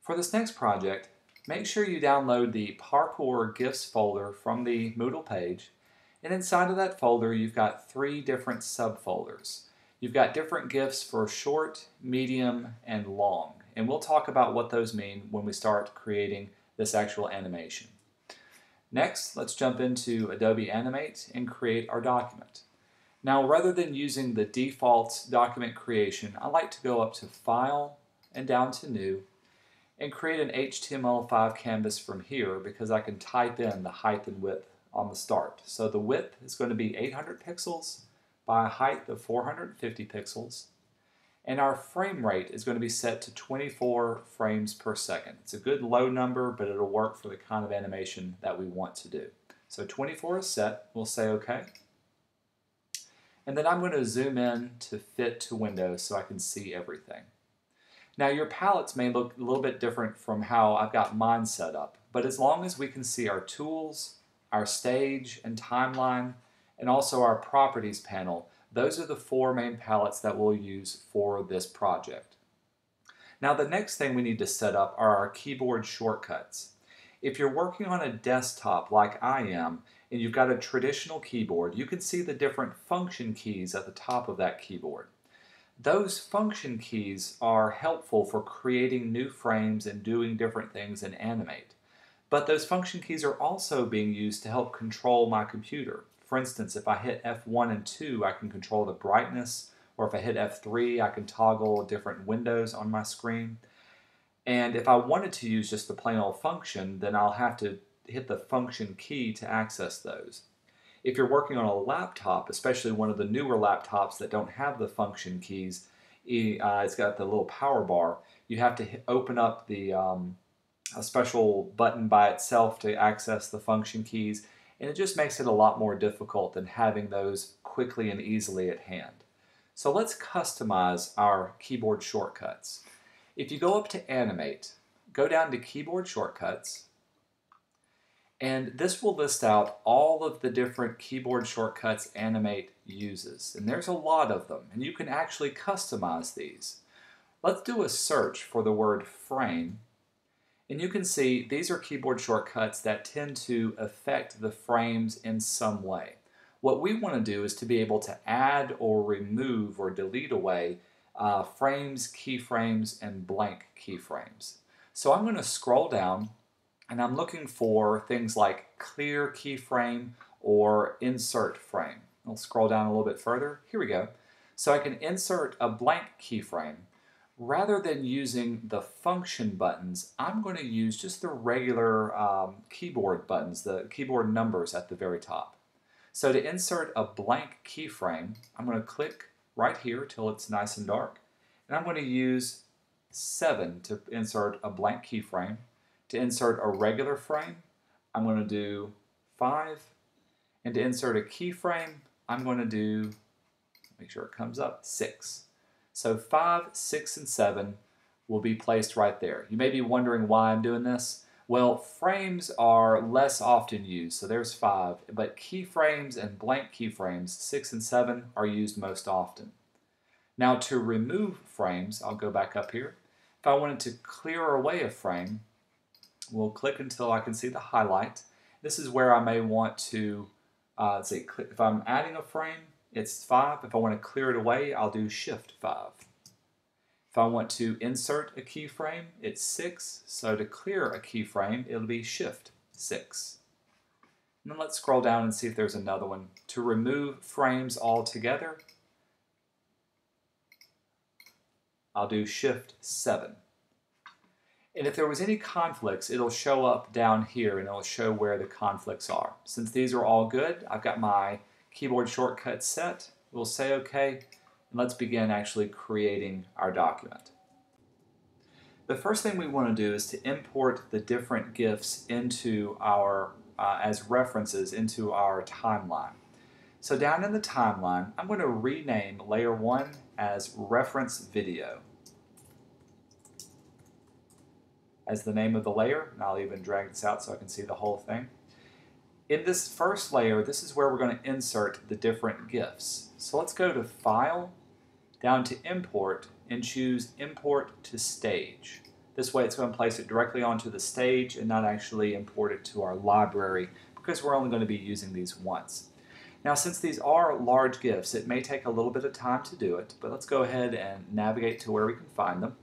For this next project, make sure you download the Parkour GIFs folder from the Moodle page, and inside of that folder you've got 3 different subfolders. You've got different GIFs for short, medium, and long, and we'll talk about what those mean when we start creating this actual animation. Next, let's jump into Adobe Animate and create our document. Now, rather than using the default document creation, I like to go up to File and down to New and create an HTML5 canvas from here because I can type in the height and width on the start. So the width is going to be 800 pixels by a height of 450 pixels, and our frame rate is going to be set to 24 frames per second. It's a good low number, but it'll work for the kind of animation that we want to do. So 24 is set. We'll say OK. And then I'm going to zoom in to fit to window so I can see everything. Now your palettes may look a little bit different from how I've got mine set up, but as long as we can see our tools, our stage and timeline, and also our properties panel, those are the 4 main palettes that we'll use for this project. Now the next thing we need to set up are our keyboard shortcuts. If you're working on a desktop like I am, and you've got a traditional keyboard, you can see the different function keys at the top of that keyboard. Those function keys are helpful for creating new frames and doing different things in Animate. But those function keys are also being used to help control my computer. For instance, if I hit F1 and 2, I can control the brightness, or if I hit F3, I can toggle different windows on my screen. And if I wanted to use just the plain old function, then I'll have to hit the function key to access those. If you're working on a laptop, especially one of the newer laptops that don't have the function keys, it's got the little power bar, you have to open up the a special button by itself to access the function keys, and it just makes it a lot more difficult than having those quickly and easily at hand. So let's customize our keyboard shortcuts. If you go up to Animate, go down to Keyboard Shortcuts, and this will list out all of the different keyboard shortcuts Animate uses. And there's a lot of them, and you can actually customize these. Let's do a search for the word frame, and you can see these are keyboard shortcuts that tend to affect the frames in some way. What we want to do is to be able to add or remove or delete away frames, keyframes, and blank keyframes. So I'm going to scroll down, and I'm looking for things like clear keyframe or insert frame. I'll scroll down a little bit further. Here we go. So I can insert a blank keyframe. Rather than using the function buttons, I'm going to use just the regular keyboard buttons, the keyboard numbers at the very top. So to insert a blank keyframe, I'm going to click right here till it's nice and dark, and I'm going to use 7 to insert a blank keyframe. To insert a regular frame, I'm going to do 5, and to insert a keyframe, I'm going to do, make sure it comes up, 6. So 5, 6, and 7 will be placed right there. You may be wondering why I'm doing this. Well, frames are less often used, so there's 5, but keyframes and blank keyframes, 6 and 7, are used most often. Now to remove frames, I'll go back up here. If I wanted to clear away a frame, we'll click until I can see the highlight. This is where I may want to, let's see, if I'm adding a frame, it's 5. If I want to clear it away, I'll do Shift 5. If I want to insert a keyframe, it's 6. So to clear a keyframe, it'll be Shift 6. And then let's scroll down and see if there's another one. To remove frames altogether, I'll do Shift 7. And if there was any conflicts, it'll show up down here and it'll show where the conflicts are. Since these are all good, I've got my keyboard shortcuts set. We'll say OK, and let's begin actually creating our document. The first thing we want to do is to import the different GIFs into our, as references into our timeline. So down in the timeline, I'm going to rename layer 1 as Reference Video as the name of the layer, and I'll even drag this out so I can see the whole thing. In this first layer, this is where we're going to insert the different GIFs. So let's go to File, down to Import, and choose Import to Stage. This way it's going to place it directly onto the stage and not actually import it to our library because we're only going to be using these once. Now since these are large GIFs, it may take a little bit of time to do it, but let's go ahead and navigate to where we can find them.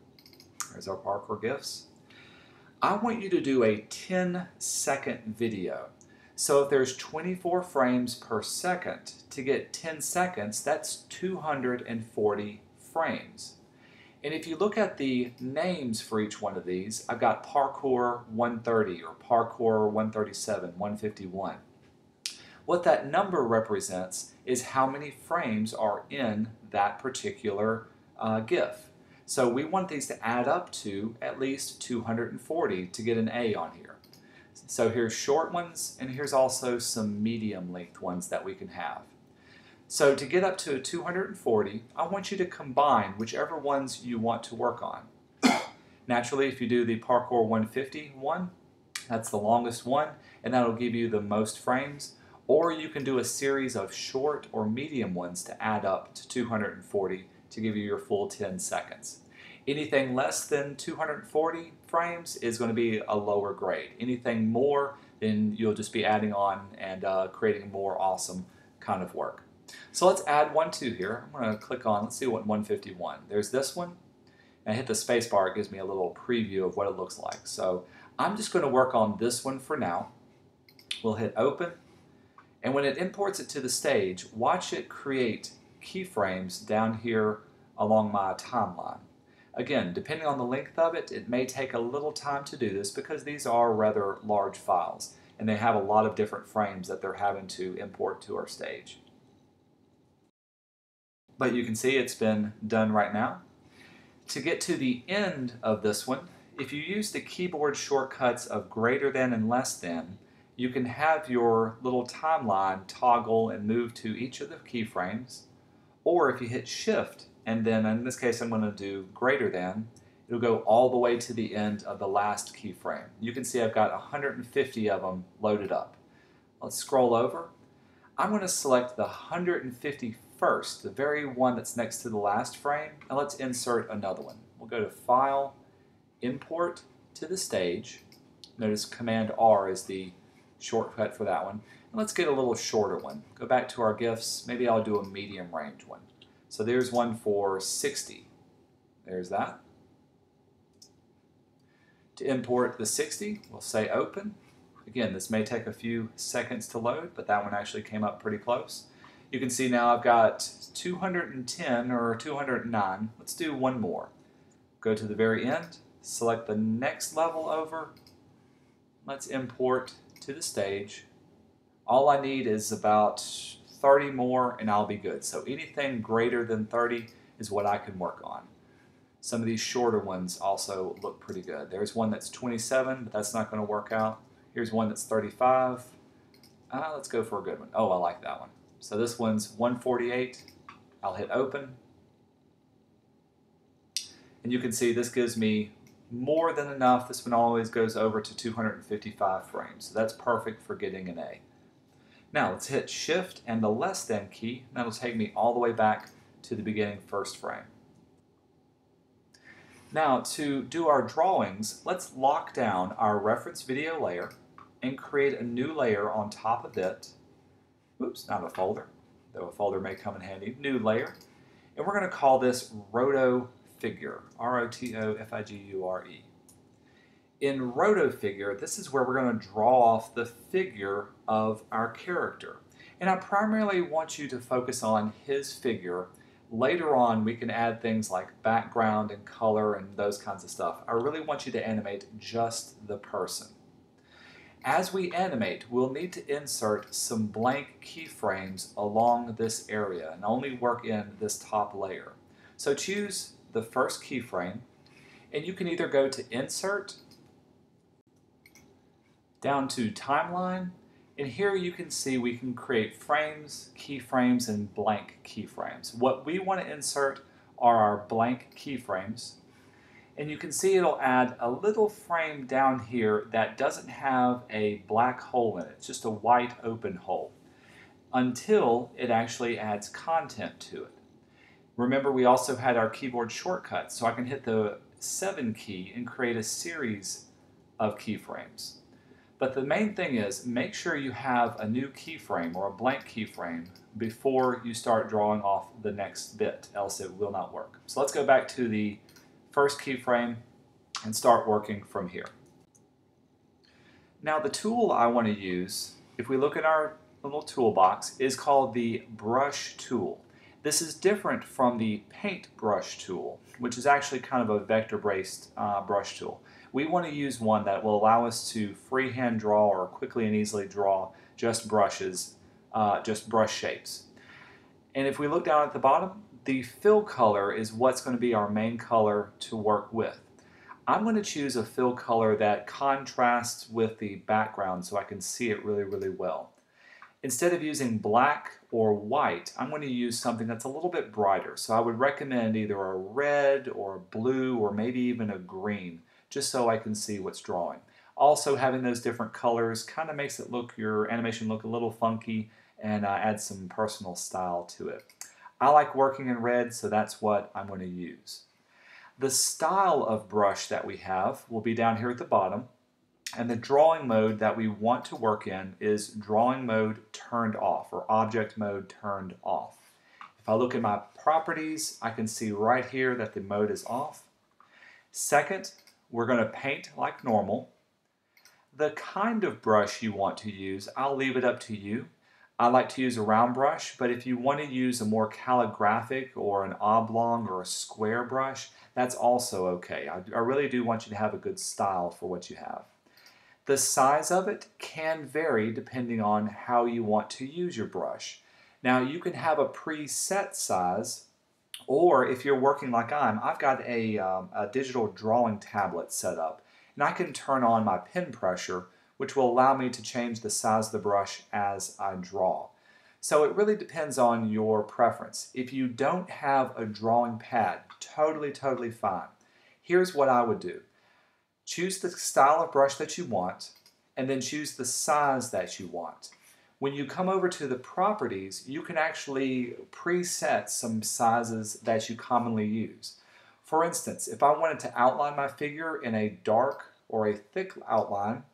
There's our parkour GIFs. I want you to do a 10-second video. So if there's 24 frames per second, to get 10 seconds, that's 240 frames. And if you look at the names for each one of these, I've got Parkour 130 or Parkour 137, 151. What that number represents is how many frames are in that particular GIF. So we want these to add up to at least 240 to get an A on here. So here's short ones, and here's also some medium length ones that we can have. So to get up to 240, I want you to combine whichever ones you want to work on. Naturally, if you do the Parkour 150 one, that's the longest one, and that'll give you the most frames. Or you can do a series of short or medium ones to add up to 240 to give you your full 10 seconds. Anything less than 240 frames is going to be a lower grade. Anything more, then you'll just be adding on and creating more awesome kind of work. So let's add one to here. I'm going to click on, let's see what 151. There's this one. And I hit the space bar, it gives me a little preview of what it looks like. So I'm just going to work on this one for now. We'll hit open. And when it imports it to the stage, watch it create keyframes down here along my timeline. Again, depending on the length of it, it may take a little time to do this because these are rather large files and they have a lot of different frames that they're having to import to our stage. But you can see it's been done right now. To get to the end of this one, if you use the keyboard shortcuts of greater than and less than, you can have your little timeline toggle and move to each of the keyframes. Or if you hit Shift, and then in this case I'm going to do greater than, it'll go all the way to the end of the last keyframe. You can see I've got 150 of them loaded up. Let's scroll over. I'm going to select the 151st, the very one that's next to the last frame, and let's insert another one. We'll go to File, Import to the stage. Notice Command R is the shortcut for that one. And let's get a little shorter one. Go back to our GIFs. Maybe I'll do a medium range one. So there's one for 60. There's that. To import the 60, we'll say open. Again, this may take a few seconds to load, but that one actually came up pretty close. You can see now I've got 210 or 209. Let's do one more. Go to the very end, select the next level over. Let's import to the stage. All I need is about 30 more and I'll be good. So anything greater than 30 is what I can work on. Some of these shorter ones also look pretty good. There's one that's 27, but that's not going to work out. Here's one that's 35. Let's go for a good one. Oh, I like that one. So this one's 148. I'll hit open. And you can see this gives me more than enough. This one always goes over to 255 frames. So that's perfect for getting an A. Now let's hit Shift and the less than key. That'll take me all the way back to the beginning first frame. Now to do our drawings, let's lock down our reference video layer and create a new layer on top of it. Oops, not a folder, though a folder may come in handy. New layer. And we're going to call this Rotofigure, R-O-T-O-F-I-G-U-R-E. In Rotofigure, this is where we're going to draw off the figure of our character. And I primarily want you to focus on his figure. Later on, we can add things like background and color and those kinds of stuff. I really want you to animate just the person. As we animate, we'll need to insert some blank keyframes along this area and only work in this top layer. So choose the first keyframe, and you can either go to Insert, down to Timeline, and here you can see we can create frames, keyframes, and blank keyframes. What we want to insert are our blank keyframes, and you can see it'll add a little frame down here that doesn't have a black hole in it. It's just a white open hole until it actually adds content to it. Remember, we also had our keyboard shortcuts, so I can hit the 7 key and create a series of keyframes. But the main thing is, make sure you have a new keyframe or a blank keyframe before you start drawing off the next bit, else it will not work. So let's go back to the first keyframe and start working from here. Now the tool I want to use, if we look at our little toolbox, is called the brush tool. This is different from the paint brush tool, which is actually kind of a vector-based brush tool. We want to use one that will allow us to freehand draw or quickly and easily draw just brushes, just brush shapes. And if we look down at the bottom, the fill color is what's going to be our main color to work with. I'm going to choose a fill color that contrasts with the background so I can see it really, really well. Instead of using black or white, I'm going to use something that's a little bit brighter. So I would recommend either a red or a blue or maybe even a green, just so I can see what's drawing. Also, having those different colors kind of makes it look, your animation look a little funky and adds some personal style to it. I like working in red, so that's what I'm going to use. The style of brush that we have will be down here at the bottom, and the drawing mode that we want to work in is drawing mode turned off, or object mode turned off. If I look at my properties, I can see right here that the mode is off. Second, we're going to paint like normal. The kind of brush you want to use, I'll leave it up to you. I like to use a round brush, but if you want to use a more calligraphic or an oblong or a square brush, that's also okay. I really do want you to have a good style for what you have. The size of it can vary depending on how you want to use your brush. Now you can have a preset size, or if you're working like I've got a digital drawing tablet set up, and I can turn on my pen pressure, which will allow me to change the size of the brush as I draw. So it really depends on your preference. If you don't have a drawing pad, totally fine. Here's what I would do. Choose the style of brush that you want, and then choose the size that you want. When you come over to the properties, you can actually preset some sizes that you commonly use. For instance, if I wanted to outline my figure in a dark or a thick outline,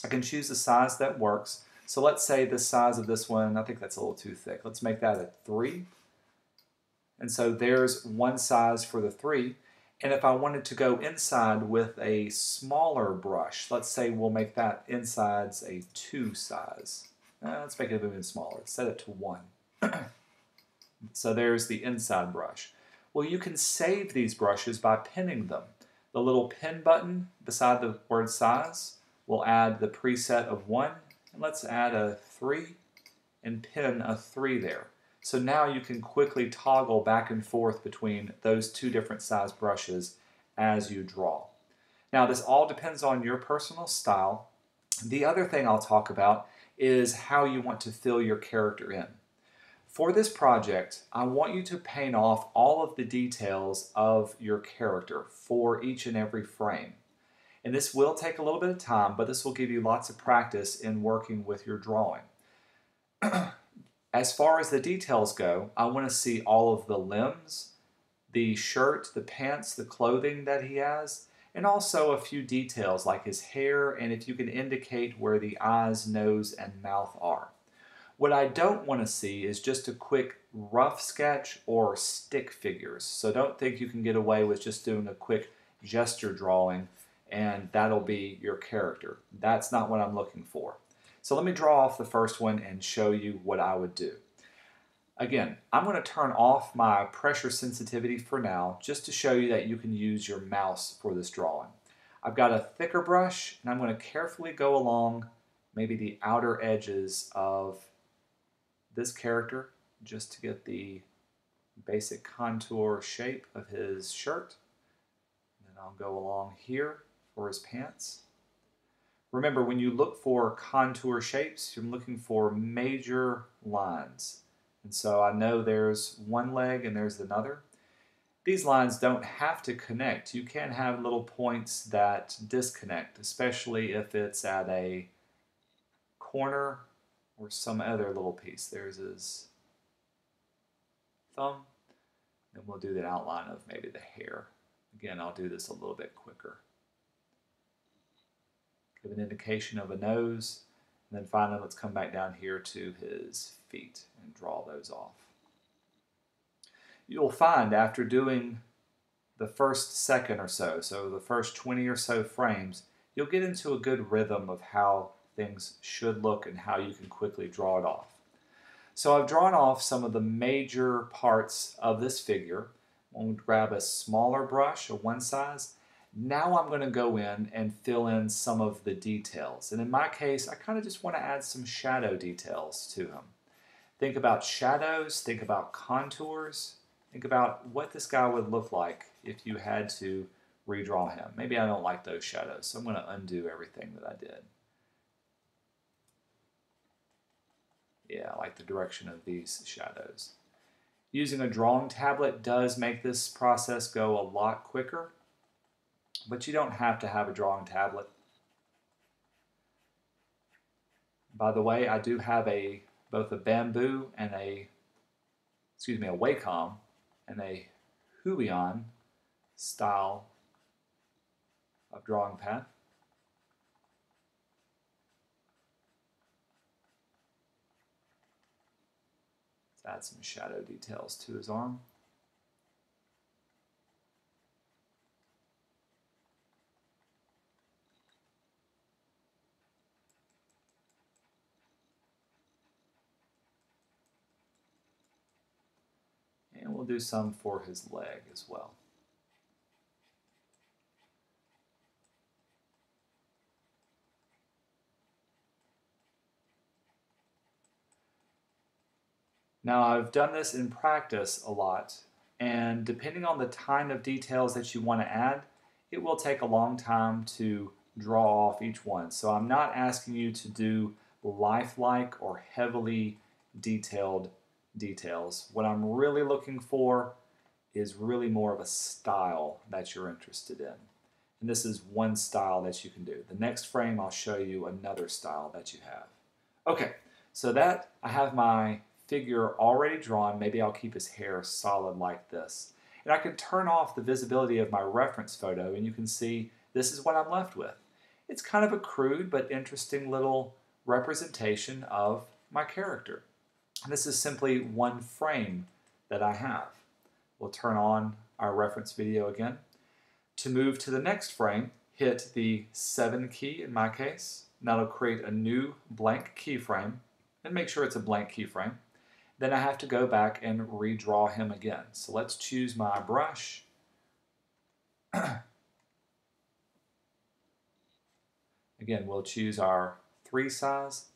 I can choose the size that works. So let's say the size of this one, I think that's a little too thick. Let's make that a 3. And so there's one size for the 3. And if I wanted to go inside with a smaller brush, let's say we'll make that insides a 2 size. Let's make it even smaller. Set it to 1. So there's the inside brush. Well, you can save these brushes by pinning them. The little pin button beside the word size will add the preset of 1. And let's add a 3 and pin a 3 there. So now you can quickly toggle back and forth between those two different size brushes as you draw. Now this all depends on your personal style. The other thing I'll talk about is how you want to fill your character in. For this project, I want you to paint off all of the details of your character for each and every frame. And this will take a little bit of time, but this will give you lots of practice in working with your drawing. As far as the details go, I want to see all of the limbs, the shirt, the pants, the clothing that he has, and also a few details like his hair and if you can indicate where the eyes, nose, and mouth are. What I don't want to see is just a quick rough sketch or stick figures. So don't think you can get away with just doing a quick gesture drawing and that'll be your character. That's not what I'm looking for. So let me draw off the first one and show you what I would do. Again, I'm going to turn off my pressure sensitivity for now just to show you that you can use your mouse for this drawing. I've got a thicker brush and I'm going to carefully go along maybe the outer edges of this character just to get the basic contour shape of his shirt. Then I'll go along here for his pants. Remember, when you look for contour shapes, you're looking for major lines. And so I know there's one leg and there's another. These lines don't have to connect. You can have little points that disconnect, especially if it's at a corner or some other little piece. There's his thumb. Then we'll do the outline of maybe the hair. Again, I'll do this a little bit quicker. Give an indication of a nose, and then finally let's come back down here to his feet and draw those off. You'll find after doing the first second or so, so the first 20 or so frames, you'll get into a good rhythm of how things should look and how you can quickly draw it off. So I've drawn off some of the major parts of this figure. I'm going to grab a smaller brush, a one size. Now I'm going to go in and fill in some of the details. And in my case, I kind of just want to add some shadow details to him. Think about shadows, think about contours, think about what this guy would look like if you had to redraw him. Maybe I don't like those shadows, so I'm going to undo everything that I did. Yeah, I like the direction of these shadows. Using a drawing tablet does make this process go a lot quicker, but you don't have to have a drawing tablet. By the way, I do have both a bamboo and a Wacom and a Huion style of drawing pad. Let's add some shadow details to his arm. And we'll do some for his leg as well. Now I've done this in practice a lot, and depending on the kind of details that you want to add, it will take a long time to draw off each one. So I'm not asking you to do lifelike or heavily detailed details. What I'm really looking for is really more of a style that you're interested in. And this is one style that you can do. The next frame I'll show you another style that you have. Okay, so that I have my figure already drawn. Maybe I'll keep his hair solid like this. And I can turn off the visibility of my reference photo and you can see this is what I'm left with. It's kind of a crude but interesting little representation of my character. And this is simply one frame that I have. We'll turn on our reference video again. To move to the next frame, hit the 7 key in my case. And that'll create a new blank keyframe and make sure it's a blank keyframe. Then I have to go back and redraw him again. So let's choose my brush. Again, we'll choose our 3 size.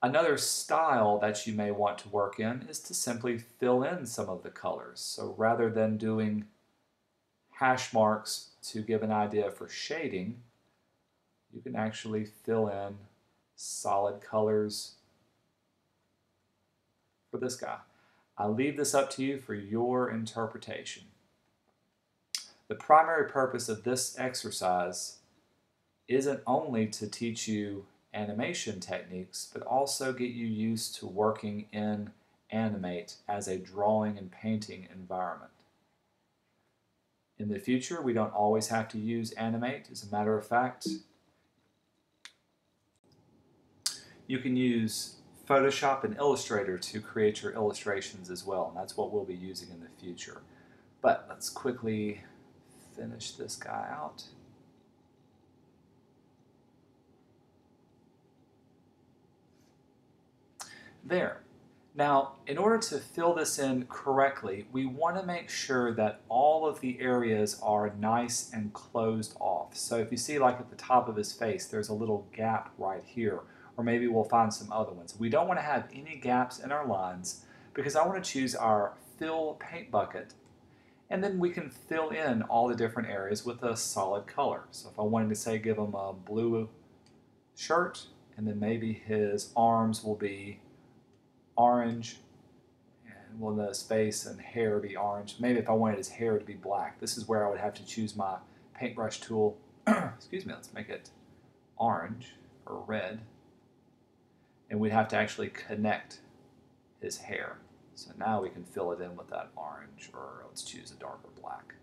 Another style that you may want to work in is to simply fill in some of the colors. So rather than doing hash marks to give an idea for shading, you can actually fill in solid colors for this guy. I'll leave this up to you for your interpretation. The primary purpose of this exercise isn't only to teach you animation techniques, but also get you used to working in Animate as a drawing and painting environment. In the future, we don't always have to use Animate. As a matter of fact, you can use Photoshop and Illustrator to create your illustrations as well, and that's what we'll be using in the future. But let's quickly finish this guy out. There. Now, in order to fill this in correctly, we want to make sure that all of the areas are nice and closed off. So if you see like at the top of his face, there's a little gap right here, or maybe we'll find some other ones. We don't want to have any gaps in our lines because I want to choose our fill paint bucket, and then we can fill in all the different areas with a solid color. So if I wanted to say give him a blue shirt, and then maybe his arms will be orange, and will the face and hair be orange. Maybe if I wanted his hair to be black, this is where I would have to choose my paintbrush tool. Excuse me, let's make it orange or red. And we'd have to actually connect his hair. So now we can fill it in with that orange, or let's choose a darker black.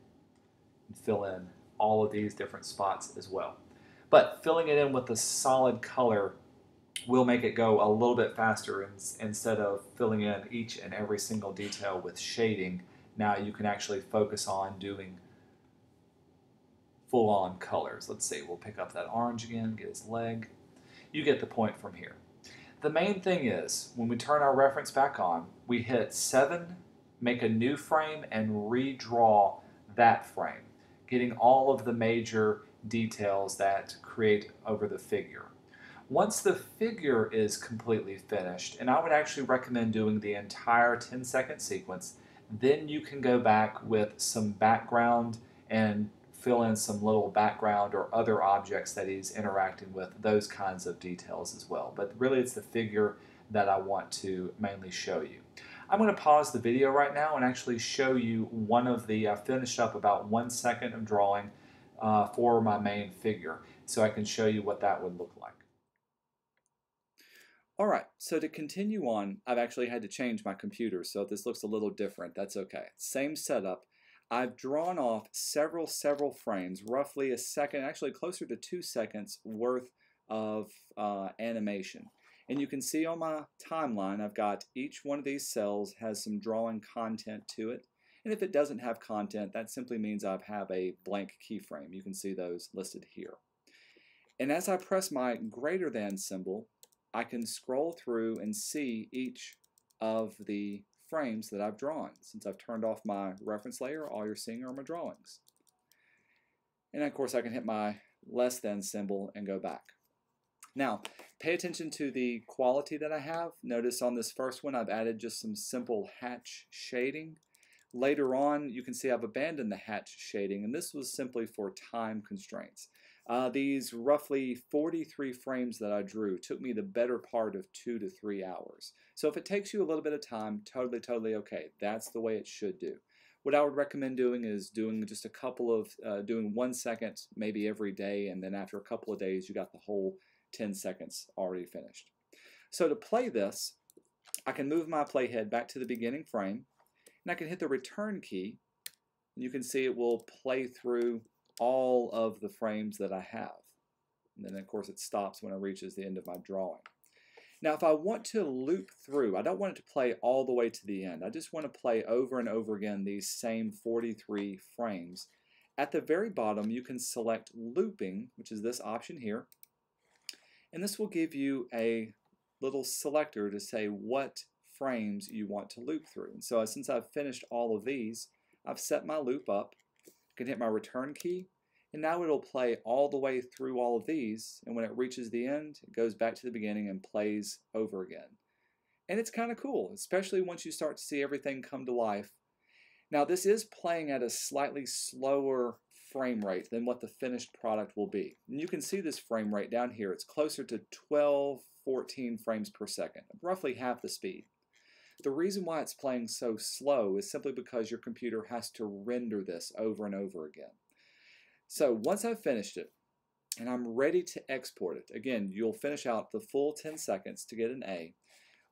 and fill in all of these different spots as well. But filling it in with a solid color will make it go a little bit faster instead of filling in each and every single detail with shading. Now you can actually focus on doing full-on colors. Let's see, we'll pick up that orange again, get his leg. You get the point from here. The main thing is, when we turn our reference back on, we hit 7, make a new frame, and redraw that frame, getting all of the major details that create over the figure. Once the figure is completely finished, and I would actually recommend doing the entire 10-second sequence, then you can go back with some background and fill in some little background or other objects that he's interacting with, those kinds of details as well. But really it's the figure that I want to mainly show you. I'm going to pause the video right now and actually show you one of the, I finished up about 1 second of drawing for my main figure, so I can show you what that would look like. Alright, so to continue on, I've actually had to change my computer, so if this looks a little different, that's okay. Same setup. I've drawn off several frames, roughly a second, actually closer to 2 seconds worth of animation. And you can see on my timeline, I've got each one of these cells has some drawing content to it. And if it doesn't have content, that simply means I have a blank keyframe. You can see those listed here. And as I press my greater than symbol, I can scroll through and see each of the frames that I've drawn. Since I've turned off my reference layer, all you're seeing are my drawings. And of course I can hit my less than symbol and go back. Now, pay attention to the quality that I have. Notice on this first one I've added just some simple hatch shading. Later on you can see I've abandoned the hatch shading, and this was simply for time constraints. These roughly 43 frames that I drew took me the better part of 2 to 3 hours. So if it takes you a little bit of time, totally okay. That's the way it should do. What I would recommend doing is doing just a couple of, doing 1 second maybe every day, and then after a couple of days you got the whole 10 seconds already finished. So to play this, I can move my playhead back to the beginning frame, and I can hit the return key, and you can see it will play through all of the frames that I have. And then of course it stops when it reaches the end of my drawing. Now if I want to loop through, I don't want it to play all the way to the end. I just want to play over and over again these same 43 frames. At the very bottom you can select looping, which is this option here. And this will give you a little selector to say what frames you want to loop through. And so since I've finished all of these, I've set my loop up. I can hit my return key, and now it'll play all the way through all of these, and when it reaches the end, it goes back to the beginning and plays over again. And it's kind of cool, especially once you start to see everything come to life. Now this is playing at a slightly slower frame rate than what the finished product will be. And you can see this frame rate down here. It's closer to 12, 14 frames per second, roughly half the speed. The reason why it's playing so slow is simply because your computer has to render this over and over again. So once I've finished it and I'm ready to export it, again, you'll finish out the full 10 seconds to get an A.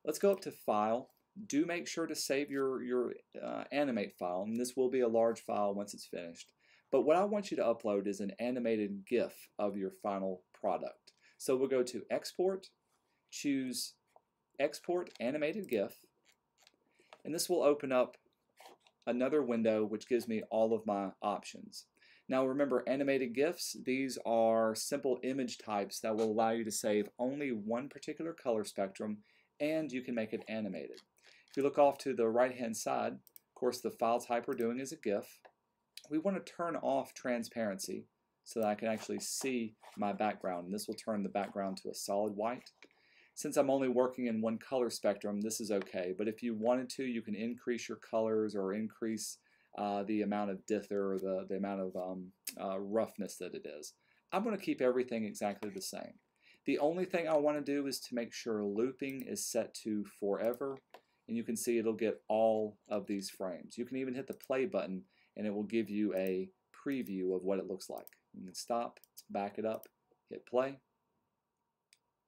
Let's go up to File. Do make sure to save your Animate file, and this will be a large file once it's finished. But what I want you to upload is an animated GIF of your final product. So we'll go to Export, choose Export Animated GIF, and this will open up another window which gives me all of my options. Now remember, animated GIFs, these are simple image types that will allow you to save only one particular color spectrum, and you can make it animated. If you look off to the right hand side, of course the file type we're doing is a GIF. We want to turn off transparency so that I can actually see my background, and this will turn the background to a solid white. Since I'm only working in one color spectrum, this is okay, but if you wanted to, you can increase your colors or increase the amount of dither or the amount of roughness that it is. I'm going to keep everything exactly the same. The only thing I want to do is to make sure looping is set to forever, and you can see it'll get all of these frames. You can even hit the play button and it will give you a preview of what it looks like. You can stop, back it up, hit play,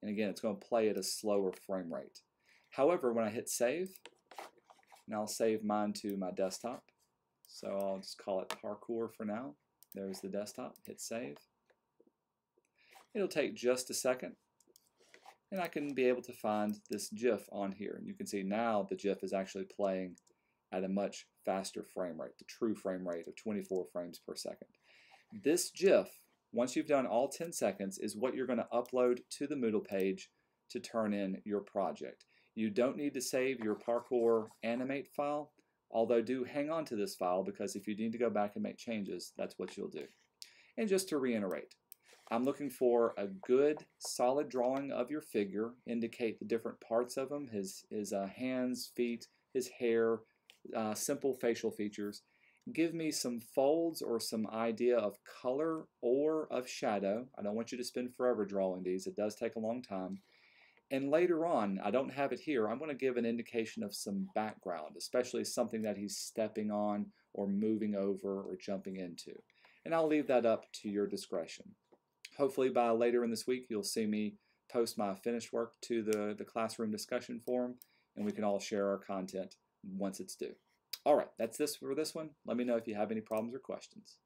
and again it's going to play at a slower frame rate. However, when I hit save, and I'll save mine to my desktop, so I'll just call it parkour for now. There's the desktop. Hit save. It'll take just a second, and I can be able to find this GIF on here. And you can see now the GIF is actually playing at a much faster frame rate, the true frame rate of 24 frames per second. This GIF, once you've done all 10 seconds, is what you're going to upload to the Moodle page to turn in your project. You don't need to save your Parkour Animate file, although do hang on to this file, because if you need to go back and make changes, that's what you'll do. And just to reiterate, I'm looking for a good, solid drawing of your figure. Indicate the different parts of him, his hands, feet, his hair, simple facial features. Give me some folds or some idea of color or of shadow. I don't want you to spend forever drawing these. It does take a long time. And later on, I don't have it here, I'm going to give an indication of some background, especially something that he's stepping on or moving over or jumping into. And I'll leave that up to your discretion. Hopefully by later in this week, you'll see me post my finished work to the classroom discussion forum, and we can all share our content once it's due. All right, that's this for this one. Let me know if you have any problems or questions.